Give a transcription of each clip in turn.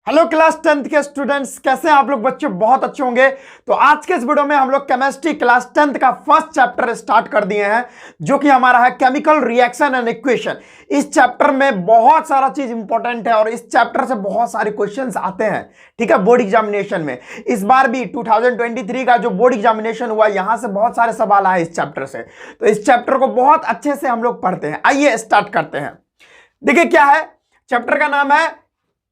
Hello class 10th के students, कैसे हैं आप लोग? बच्चे बहुत अच्छे होंगे। तो आज के इस वीडियो में हम लोग केमिस्ट्री क्लास 10th का फर्स्ट चैप्टर स्टार्ट कर दिए हैं, जो कि हमारा है केमिकल रिएक्शन एंड इक्वेशन। इस चैप्टर में बहुत सारा चीज इंपॉर्टेंट है और इस चैप्टर से बहुत सारे क्वेश्चंस आते हैं, ठीक है, बोर्ड एग्जामिनेशन में। इस बार भी 2023 का जो बोर्ड एग्जामिनेशन हुआ, यहां से बहुत सारे सवाल आए इस चैप्टर से। तो इस चैप्टर को बहुत अच्छे से हम लोग पढ़ते हैं। आइए स्टार्ट करते हैं। देखिए क्या है, चैप्टर का नाम है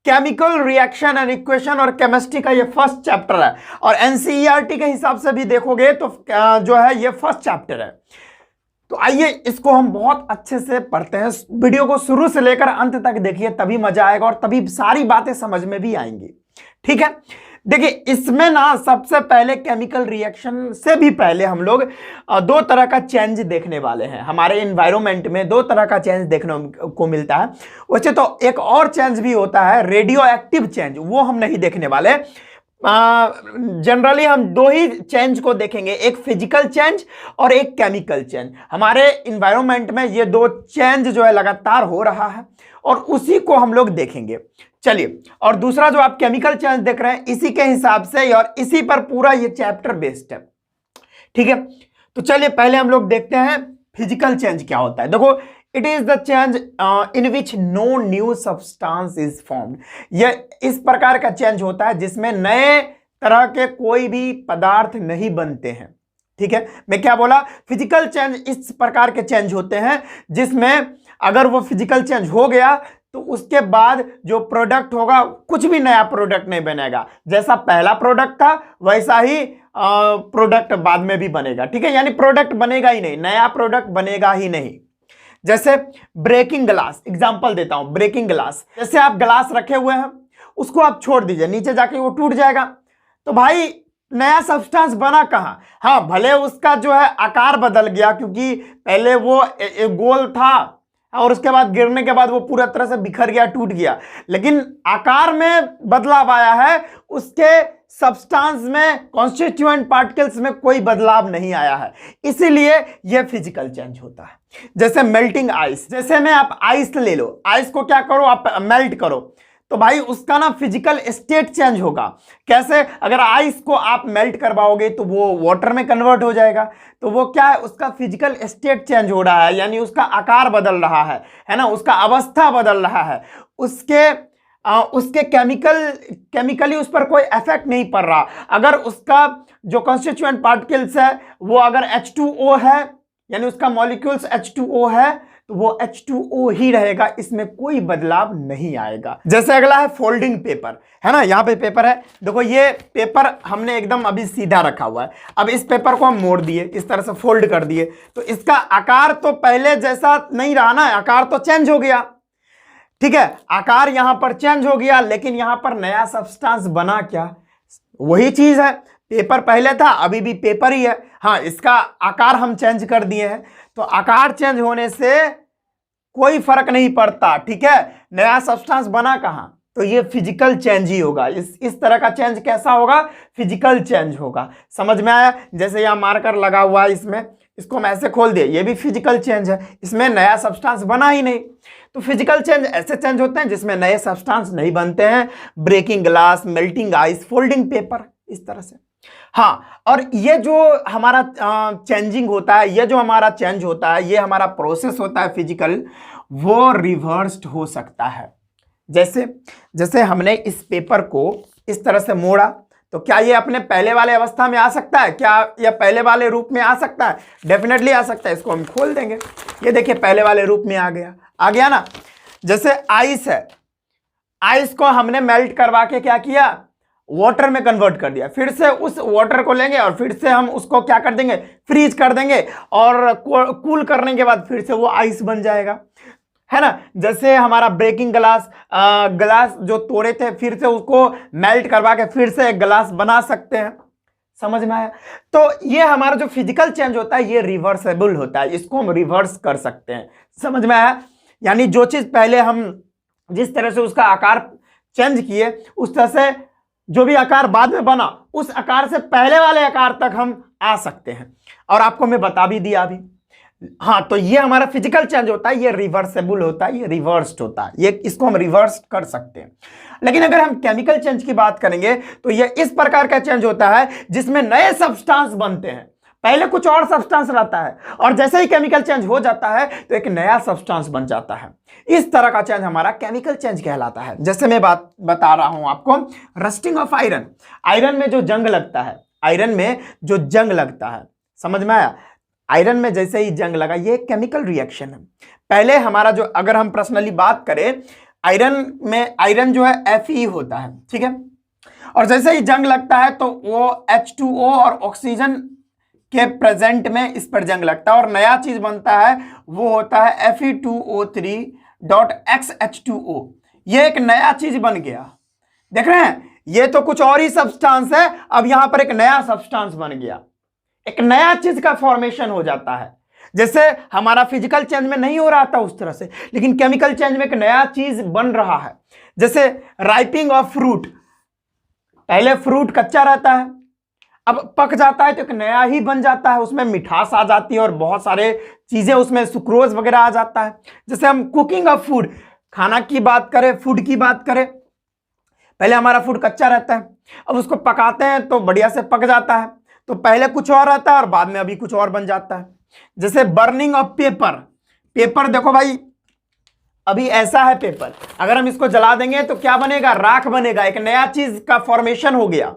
केमिकल रिएक्शन एंड इक्वेशन और केमिस्ट्री का ये फर्स्ट चैप्टर है। और एनसीईआरटी के हिसाब से भी देखोगे तो जो है ये फर्स्ट चैप्टर है। तो आइए इसको हम बहुत अच्छे से पढ़ते हैं। वीडियो को शुरू से लेकर अंत तक देखिए, तभी मजा आएगा और तभी सारी बातें समझ में भी आएंगी, ठीक है। देखिए इसमें ना सबसे पहले केमिकल रिएक्शन से भी पहले हम लोग दो तरह का चेंज देखने वाले हैं। हमारे एनवायरनमेंट में दो तरह का चेंज देखने को मिलता है। वैसे तो एक और चेंज भी होता है, रेडियो एक्टिव चेंज, वो हम नहीं देखने वाले। जनरली हम दो ही चेंज को देखेंगे, एक फिजिकल चेंज और एक केमिकल चेंज। हमारे एनवायरनमेंट में ये दो चेंज जो है लगातार हो रहा है और उसी को हम लोग देखेंगे। चलिए, और दूसरा जो आप केमिकल चेंज देख रहे हैं, इसी के हिसाब से और इसी पर पूरा ये चैप्टर बेस्ड है, ठीक है। तो चलिए पहले हम लोग देखते हैं फिजिकल चेंज क्या होता है। देखो, it is the change in which no new substance is formed. यह इस प्रकार का चेंज होता है जिसमें नए तरह के कोई भी पदार्थ नहीं बनते हैं, ठीक है। मैं क्या बोला, फिजिकल चेंज इस प्रकार के चेंज होते हैं जिसमें अगर वो फिजिकल चेंज हो गया तो उसके बाद जो प्रोडक्ट होगा, कुछ भी नया प्रोडक्ट नहीं बनेगा। जैसा पहला प्रोडक्ट था वैसा ही प्रोडक्ट बाद में भी बनेगा, ठीक है। यानी प्रोडक्ट बनेगा ही नहीं, नया प्रोडक्ट बनेगा ही नहीं। जैसे ब्रेकिंग ग्लास, एग्जांपल देता हूं, ब्रेकिंग ग्लास। जैसे आप ग्लास रखे हुए हैं, उसको आप छोड़ दीजिए, नीचे जाके वो टूट जाएगा। तो भाई नया सब्सटेंस बना कहां? हाँ, भले उसका जो है आकार बदल गया, क्योंकि पहले वो गोल था और उसके बाद गिरने के बाद वो पूरा तरह से बिखर गया, टूट गया, लेकिन आकार में बदलाव आया है, उसके सब्सटेंस में, कॉन्स्टिट्यूएंट पार्टिकल्स में कोई बदलाव नहीं आया है। इसीलिए यह फिजिकल चेंज होता है। जैसे मेल्टिंग आइस, जैसे में आप आइस ले लो, आइस को क्या करो, आप मेल्ट करो, तो भाई उसका ना फिजिकल स्टेट चेंज होगा। कैसे? अगर आइस को आप मेल्ट करवाओगे तो वो वाटर में कन्वर्ट हो जाएगा। तो वो क्या है, उसका फिजिकल स्टेट चेंज हो रहा है, यानी उसका आकार बदल रहा है ना, उसका अवस्था बदल रहा है। उसके केमिकली उस पर कोई इफेक्ट नहीं पड़ रहा। अगर उसका जो कॉन्स्टिट्यूएंट पार्टिकल्स है वो अगर H2O है, यानी उसका मॉलिक्यूल्स H2O है, तो वो H2O ही रहेगा, इसमें कोई बदलाव नहीं आएगा। जैसे अगला है फोल्डिंग पेपर, है ना, यहाँ पे पेपर है। देखो ये पेपर हमने एकदम अभी सीधा रखा हुआ है। अब इस पेपर को हम मोड़ दिए, इस तरह से फोल्ड कर दिए, तो इसका आकार तो पहले जैसा नहीं रहा ना, आकार तो चेंज हो गया, ठीक है। आकार यहां पर चेंज हो गया, लेकिन यहां पर नया सब्सटेंस बना क्या? वही चीज है, पेपर पहले था, अभी भी पेपर ही है। हाँ, इसका आकार हम चेंज कर दिए हैं, तो आकार चेंज होने से कोई फर्क नहीं पड़ता, ठीक है। नया सब्सटेंस बना कहां? तो ये फिजिकल चेंज ही होगा। इस तरह का चेंज कैसा होगा? फिजिकल चेंज होगा। समझ में आया? जैसे यहां मार्कर लगा हुआ है, इसमें इसको हम ऐसे खोल दिए, ये भी फिजिकल चेंज है, इसमें नया सब्सटेंस बना ही नहीं। तो फिजिकल चेंज ऐसे चेंज होते हैं जिसमें नए सब्सटेंस नहीं बनते हैं। Breaking glass, melting ice, folding paper, इस तरह से। हाँ, और ये जो हमारा चेंजिंग होता है, ये जो हमारा चेंज होता है, ये हमारा प्रोसेस होता है फिजिकल, वो रिवर्स्ड हो सकता है। जैसे हमने इस पेपर को इस तरह से मोड़ा, तो क्या ये अपने पहले वाले अवस्था में आ सकता है? क्या यह पहले वाले रूप में आ सकता है? डेफिनेटली आ सकता है। इसको हम खोल देंगे, ये देखिए पहले वाले रूप में आ गया ना। जैसे आइस है, आइस को हमने मेल्ट करवा के क्या किया, वाटर में कन्वर्ट कर दिया। फिर से उस वाटर को लेंगे और फिर से हम उसको क्या कर देंगे, फ्रीज कर देंगे, और कूल करने के बाद फिर से वो आइस बन जाएगा, है ना। जैसे हमारा ब्रेकिंग ग्लास जो तोड़े थे, फिर से उसको मेल्ट करवा के फिर से एक ग्लास बना सकते हैं। समझ में आया? तो ये हमारा जो फिजिकल चेंज होता है ये रिवर्सेबल होता है, इसको हम रिवर्स कर सकते हैं। समझ में आया? यानी जो चीज पहले हम जिस तरह से उसका आकार चेंज किए, उस तरह से जो भी आकार बाद में बना, उस आकार से पहले वाले आकार तक हम आ सकते हैं। और आपको मैं बता भी दिया अभी। हाँ, तो ये हमारा फिजिकल चेंज होता है, ये रिवर्सेबल होता है, ये रिवर्स्ड होता है, ये इसको हम रिवर्स कर सकते हैं। लेकिन अगर हम केमिकल चेंज की बात करेंगे तो ये इस प्रकार का चेंज होता है जिसमें नए सब्सटेंस बनते हैं। पहले कुछ और सब्सटेंस रहता है और जैसे ही केमिकल चेंज हो जाता है तो एक नया सब्सटेंस बन जाता है। इस तरह का चेंज हमारा केमिकल चेंज कहलाता है। जैसे मैं बात बता रहा हूं आपको, रस्टिंग ऑफ आयरन, आयरन में जो जंग लगता है, आयरन में जो जंग लगता है, समझ में आया? आयरन में जैसे ही जंग लगा, ये केमिकल रिएक्शन है। पहले हमारा जो, अगर हम पर्सनली बात करें, आयरन में, आयरन जो है Fe होता है, ठीक है, और जैसे ही जंग लगता है तो वो H2O और ऑक्सीजन के प्रेजेंट में इस पर जंग लगता है और नया चीज बनता है, वो होता है Fe2O3.XH2O। ये एक नया चीज बन गया, देख रहे हैं? ये तो कुछ और ही सब्सटेंस है, अब यहां पर एक नया सब्सटेंस बन गया, एक नया चीज का फॉर्मेशन हो जाता है। जैसे हमारा फिजिकल चेंज में नहीं हो रहा था उस तरह से, लेकिन केमिकल चेंज में एक नया चीज बन रहा है। जैसे राइपिंग ऑफ फ्रूट, पहले फ्रूट कच्चा रहता है, अब पक जाता है तो एक नया ही बन जाता है, उसमें मिठास आ जाती है और बहुत सारे चीजें, उसमें सुक्रोज वगैरह आ जाता है। जैसे हम कुकिंग ऑफ फूड, खाना की बात करें, फूड की बात करें, पहले हमारा फूड कच्चा रहता है, अब उसको पकाते हैं तो बढ़िया से पक जाता है, तो पहले कुछ और रहता है और बाद में अभी कुछ और बन जाता है। जैसे बर्निंग ऑफ पेपर, पेपर देखो भाई, अभी ऐसा है पेपर, अगर हम इसको जला देंगे तो क्या बनेगा? राख बनेगा, एक नया चीज का फॉर्मेशन हो गया।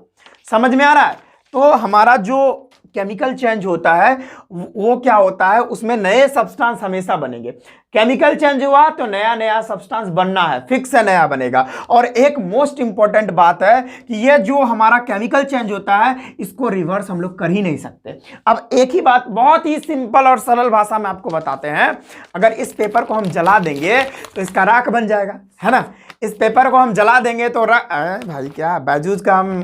समझ में आ रहा है? तो हमारा जो केमिकल चेंज होता है वो क्या होता है, उसमें नए सब्सटेंस हमेशा बनेंगे। केमिकल चेंज हुआ तो नया नया सब्सटेंस बनना है, फिक्स है, नया बनेगा। और एक मोस्ट इंपॉर्टेंट बात है कि ये जो हमारा केमिकल चेंज होता है इसको रिवर्स हम लोग कर ही नहीं सकते। अब एक ही बात बहुत ही सिंपल और सरल भाषा में आपको बताते हैं, अगर इस पेपर को हम जला देंगे तो इसका राख बन जाएगा, है ना? इस पेपर को हम जला देंगे तो भाई क्या बायजूस का हम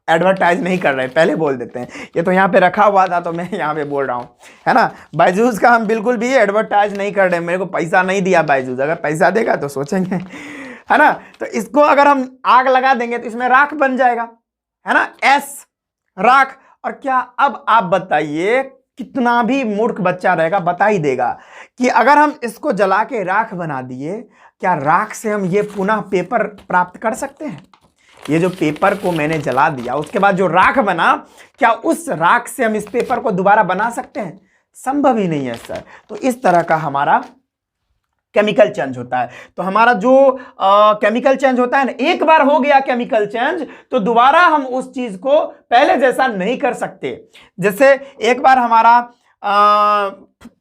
एडवर्टाइज नहीं कर रहे, पहले बोल देते हैं, ये तो यहाँ पे रखा हुआ था तो मैं यहाँ पे बोल रहा हूँ, है ना? बायजूस का हम बिल्कुल भी एडवर्टाइज नहीं कर रहे, मेरे को पैसा नहीं दिया बायजूस, अगर पैसा देगा तो सोचेंगे, है ना? तो इसको अगर हम आग लगा देंगे तो इसमें राख बन जाएगा, है ना? एस, राख। और क्या, अब आप बताइए, कितना भी मूर्ख बच्चा रहेगा बता ही देगा कि अगर हम इसको जला के राख बना दिए, क्या राख से हम ये पुनः पेपर प्राप्त कर सकते हैं? ये जो पेपर को मैंने जला दिया उसके बाद जो राख बना, क्या उस राख से हम इस पेपर को दोबारा बना सकते हैं? संभव ही नहीं है सर। तो इस तरह का हमारा केमिकल चेंज होता है। तो हमारा जो केमिकल चेंज होता है ना, एक बार हो गया केमिकल चेंज तो दोबारा हम उस चीज को पहले जैसा नहीं कर सकते। जैसे एक बार हमारा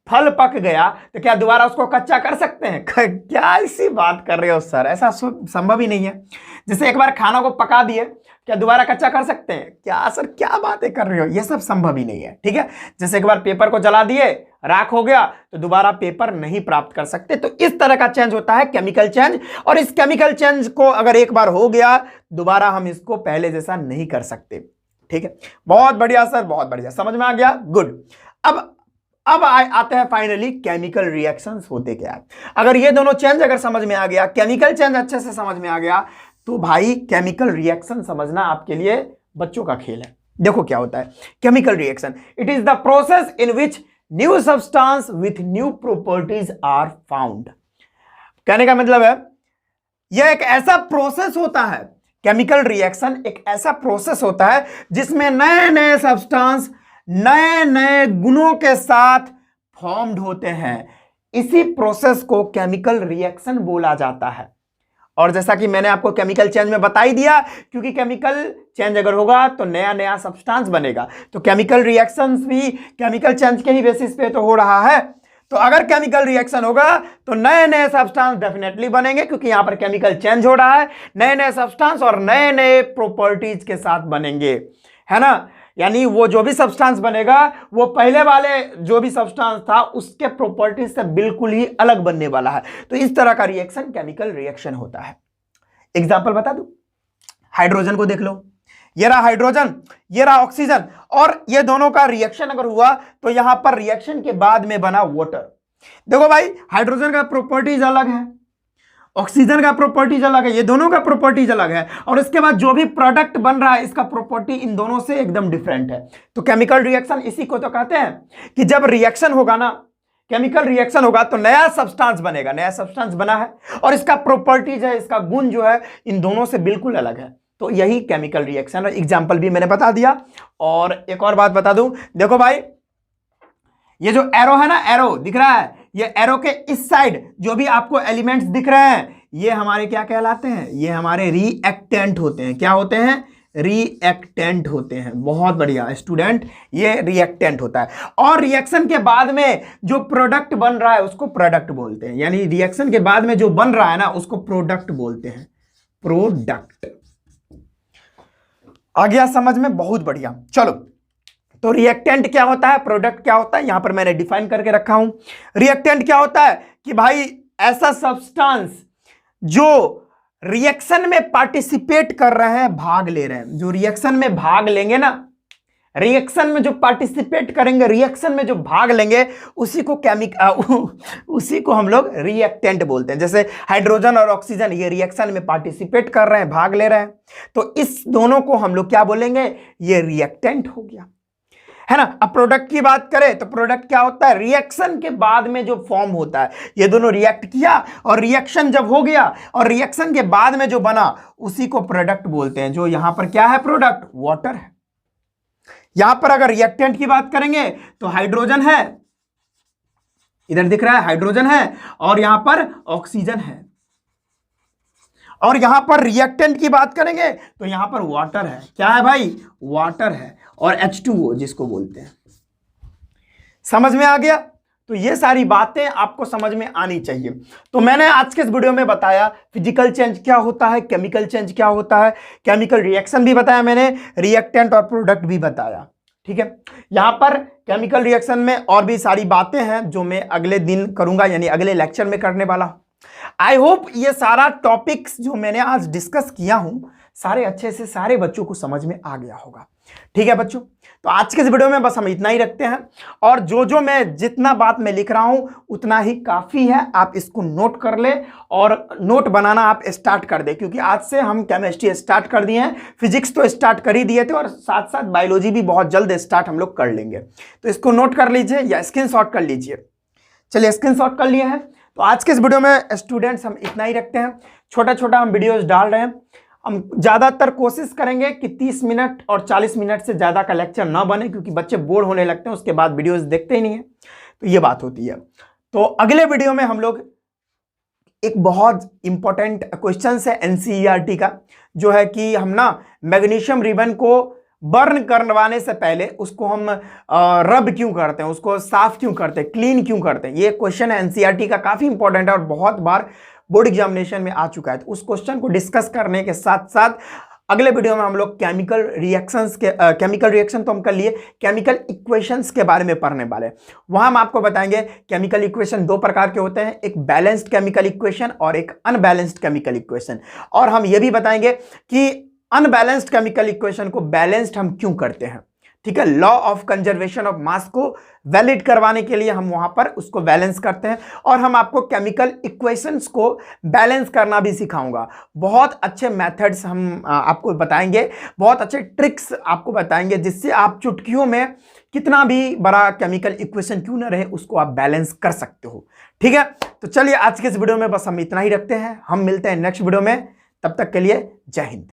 फल पक गया तो क्या दोबारा उसको कच्चा कर सकते हैं? क्या ऐसी बात कर रहे हो सर, ऐसा संभव ही नहीं है। जैसे एक बार खाना को पका दिए, क्या दोबारा कच्चा कर सकते हैं? क्या सर, क्या बातें कर रहे हो, ये सब संभव ही नहीं है, ठीक है। जैसे एक बार पेपर को जला दिए, राख हो गया, तो दोबारा पेपर नहीं प्राप्त कर सकते। तो इस तरह का चेंज होता है केमिकल चेंज, और इस केमिकल चेंज को अगर एक बार हो गया दोबारा हम इसको पहले जैसा नहीं कर सकते, ठीक है। बहुत बढ़िया सर, बहुत बढ़िया, समझ में आ गया, गुड। अब आते हैं फाइनली केमिकल रिएक्शंस होते क्या है। अगर ये दोनों चेंज अगर समझ में आ गया, केमिकल चेंज अच्छे से समझ में आ गया, तो भाई केमिकल रिएक्शन समझना आपके लिए बच्चों का खेल है। देखो क्या होता है chemical reaction. It is the process in which new substance with new properties are found. कहने का मतलब है यह एक ऐसा प्रोसेस होता है, केमिकल रिएक्शन एक ऐसा प्रोसेस होता है जिसमें नए नए सब्सटेंस नए नए गुणों के साथ फॉर्म्ड होते हैं। इसी प्रोसेस को केमिकल रिएक्शन बोला जाता है। और जैसा कि मैंने आपको केमिकल चेंज में बता ही दिया, क्योंकि केमिकल चेंज अगर होगा तो नया नया सब्सटेंस बनेगा, तो केमिकल रिएक्शंस भी केमिकल चेंज के ही बेसिस पे तो हो रहा है। तो अगर केमिकल रिएक्शन होगा तो नए नए सब्सटेंस डेफिनेटली बनेंगे, क्योंकि यहां पर केमिकल चेंज हो रहा है, नए नए सब्सटेंस और नए नए प्रॉपर्टीज के साथ बनेंगे, है ना। यानी वो जो भी सब्सटेंस बनेगा वो पहले वाले जो भी सब्सटेंस था उसके प्रॉपर्टीज से बिल्कुल ही अलग बनने वाला है। तो इस तरह का रिएक्शन केमिकल रिएक्शन होता है। एग्जांपल बता दूं, हाइड्रोजन को देख लो, ये रहा हाइड्रोजन, ये रहा ऑक्सीजन, और ये दोनों का रिएक्शन अगर हुआ तो यहां पर रिएक्शन के बाद में बना वाटर। देखो भाई, हाइड्रोजन का प्रॉपर्टीज अलग है, ऑक्सीजन का प्रॉपर्टीज अलग है, ये दोनों का प्रॉपर्टीज अलग है, और इसके बाद जो भी प्रोडक्ट बन रहा है इसका प्रॉपर्टी इन दोनों से एकदम डिफरेंट है। तो केमिकल रिएक्शन इसी को तो कहते हैं कि जब रिएक्शन होगा ना, केमिकल रिएक्शन होगा तो नया सब्सटेंस बनेगा, नया सब्सटेंस बना है और इसका प्रॉपर्टीज है, इसका गुण जो है इन दोनों से बिल्कुल अलग है। तो यही केमिकल रिएक्शन है। एग्जाम्पल भी मैंने बता दिया। और एक और बात बता दूं, देखो भाई ये जो एरो है ना, एरो दिख रहा है, ये एरो के इस साइड जो भी आपको एलिमेंट्स दिख रहे हैं ये हमारे क्या कहलाते हैं, ये हमारे रिएक्टेंट होते हैं। क्या होते हैं, रिएक्टेंट होते हैं। बहुत बढ़िया स्टूडेंट, ये रिएक्टेंट होता है। और रिएक्शन के बाद में जो प्रोडक्ट बन रहा है उसको प्रोडक्ट बोलते हैं, यानी रिएक्शन के बाद में जो बन रहा है ना उसको प्रोडक्ट बोलते हैं, प्रोडक्ट। आ गया समझ में, बहुत बढ़िया। चलो, तो रिएक्टेंट क्या होता है, प्रोडक्ट क्या होता है, यहां पर मैंने डिफाइन करके रखा हूं। रिएक्टेंट क्या होता है कि भाई ऐसा सब्सटेंस जो रिएक्शन में पार्टिसिपेट कर रहे हैं, भाग ले रहे हैं, जो रिएक्शन में भाग लेंगे ना, रिएक्शन में जो पार्टिसिपेट करेंगे, रिएक्शन में जो भाग लेंगे उसी को हम लोग रिएक्टेंट बोलते हैं। जैसे हाइड्रोजन और ऑक्सीजन ये रिएक्शन में पार्टिसिपेट कर रहे हैं, भाग ले रहे हैं, तो इस दोनों को हम लोग क्या बोलेंगे, ये रिएक्टेंट हो गया, है ना। अब प्रोडक्ट की बात करें तो प्रोडक्ट क्या होता है, रिएक्शन के बाद में जो फॉर्म होता है, ये दोनों रिएक्ट किया और रिएक्शन जब हो गया और रिएक्शन के बाद में जो बना उसी को प्रोडक्ट बोलते हैं। जो यहां पर क्या है, प्रोडक्ट वाटर है। यहां पर अगर रिएक्टेंट की बात करेंगे तो हाइड्रोजन है, इधर दिख रहा है हाइड्रोजन है, और यहां पर ऑक्सीजन है। और यहां पर रिएक्टेंट की बात करेंगे तो यहां पर वाटर है। क्या है भाई, वाटर है, और H2O जिसको बोलते हैं। समझ में आ गया। तो ये सारी बातें आपको समझ में आनी चाहिए। तो मैंने आज के इस वीडियो में बताया फिजिकल चेंज क्या होता है, केमिकल चेंज क्या होता है, केमिकल रिएक्शन भी बताया मैंने, रिएक्टेंट और प्रोडक्ट भी बताया। ठीक है, यहां पर केमिकल रिएक्शन में और भी सारी बातें हैं जो मैं अगले दिन करूंगा, यानी अगले लेक्चर में करने वाला हूं। आई होप ये सारा टॉपिक्स जो मैंने आज डिस्कस किया हूं सारे अच्छे से सारे बच्चों को समझ में आ गया होगा। ठीक है बच्चों, तो आज के इस वीडियो में बस हम इतना ही रखते हैं, और जो मैं जितना बात मैं लिख रहा हूं उतना ही काफी है। आप इसको नोट कर ले और नोट बनाना आप स्टार्ट कर दे, क्योंकि आज से हम केमिस्ट्री स्टार्ट कर दिए हैं, फिजिक्स तो स्टार्ट कर ही दिए थे, और साथ साथ बायोलॉजी भी बहुत जल्द स्टार्ट हम लोग कर लेंगे। तो इसको नोट कर लीजिए या स्क्रीनशॉट कर लीजिए। चलिए स्क्रीनशॉट कर लिए हैं। तो आज के इस वीडियो में स्टूडेंट्स हम इतना ही रखते हैं। छोटा छोटा हम वीडियोस डाल रहे हैं। हम ज़्यादातर कोशिश करेंगे कि 30 मिनट और 40 मिनट से ज़्यादा का लेक्चर ना बने, क्योंकि बच्चे बोर होने लगते हैं, उसके बाद वीडियोस देखते ही नहीं है। तो ये बात होती है। तो अगले वीडियो में हम लोग एक बहुत इंपॉर्टेंट क्वेश्चन है NCERT का, जो है कि हम ना मैग्नीशियम रिबन को बर्न करवाने से पहले उसको हम रब क्यों करते हैं, उसको साफ क्यों करते हैं, क्लीन क्यों करते हैं। ये क्वेश्चन है NCERT का, काफ़ी इंपॉर्टेंट है और बहुत बार बोर्ड एग्जामिनेशन में आ चुका है। तो उस क्वेश्चन को डिस्कस करने के साथ साथ अगले वीडियो में हम लोग केमिकल रिएक्शन तो हम कर लिए, केमिकल इक्वेशंस के बारे में पढ़ने वाले हैं। वहां हम आपको बताएंगे केमिकल इक्वेशन दो प्रकार के होते हैं, एक बैलेंस्ड केमिकल इक्वेशन और एक अनबैलेंस्ड केमिकल इक्वेशन। और हम ये भी बताएंगे कि अनबैलेंस्ड केमिकल इक्वेशन को बैलेंस्ड हम क्यों करते हैं। ठीक है, law of conservation of mass को वैलिड करवाने के लिए हम वहां पर उसको बैलेंस करते हैं, और हम आपको केमिकल इक्वेशंस को बैलेंस करना भी सिखाऊंगा। बहुत अच्छे मेथड्स हम आपको बताएंगे, बहुत अच्छे ट्रिक्स आपको बताएंगे, जिससे आप चुटकियों में कितना भी बड़ा केमिकल इक्वेशन क्यों ना रहे उसको आप बैलेंस कर सकते हो। ठीक है, तो चलिए आज के इस वीडियो में बस हम इतना ही रखते हैं। हम मिलते हैं नेक्स्ट वीडियो में, तब तक के लिए जय हिंद।